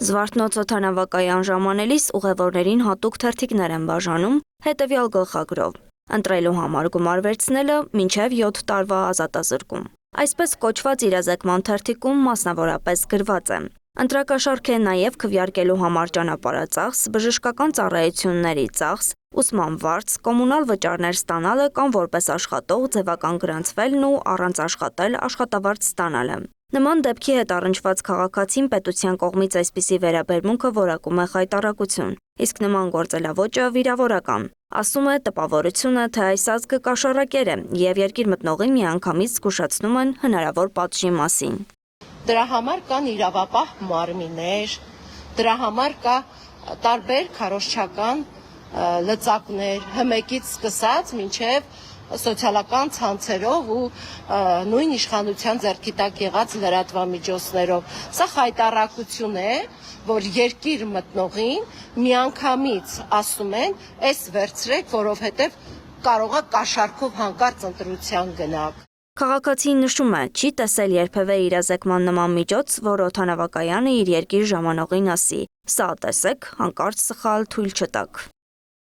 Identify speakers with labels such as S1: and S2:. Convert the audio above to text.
S1: Զվարթնոց օդանավակայան ժամանելիս ուղևորներին հատուկ թերթիկներ են բաժանում հետևյալ գլխագրով. ընտրելու համար գումար վերցնելը մինչև 7 տարվա ազատազրկում։ Այսպես կոչված իրազեկման թերթիկում մասնավորապես գրված է. ընտրակաշառք է նաև քվեարկելու համար ճանապարհածախս, բժշկական ծառայությունների ծախս, ուսման վարձ, կոմունալ վճարներ ստանալը կամ որպես աշխատող ձևական գրանցվելն ու առանց աշխատել աշխատավարձ ստանալը։ Նման դեպքի հետ առնչված քաղաքացին պետության կողմից այսպիսի վերաբերմունքը որակում է խայտառակություն, իսկ նման գործելավոճը վիրավորական, ասում է տպավորությունը, թե այս ազգը կաշառակեր է և երկիր մտնողին միանգամից զգուշացնում են հնարավոր պատժի մասին։
S2: Դրա համար կան իրավապահ մարմիններ, դրա համար կա տարբեր քարոզչական լծակներ, ՀՄԷԿ-ից սկսած մինչև սոցիալական ցանցերով ու նույն իշխանության ձեռքի տակ եղած լրատվամիջոցներով։ Սա խայտառակություն է, որ երկիր մտնողին միանգամից ասում են, «Էս վերցրեք, որովհետև կարող է կաշառքով հանկարծ ընտրության գնաք»։
S1: Քաղաքացին նշում է, չի տեսել երբևէ իրազեկման նման միջոց, որ օդանավակայանը իր երկիր ժամանողին ասի. «Սա տեսեք, հանկարծ սխալ թույլ չտաք»։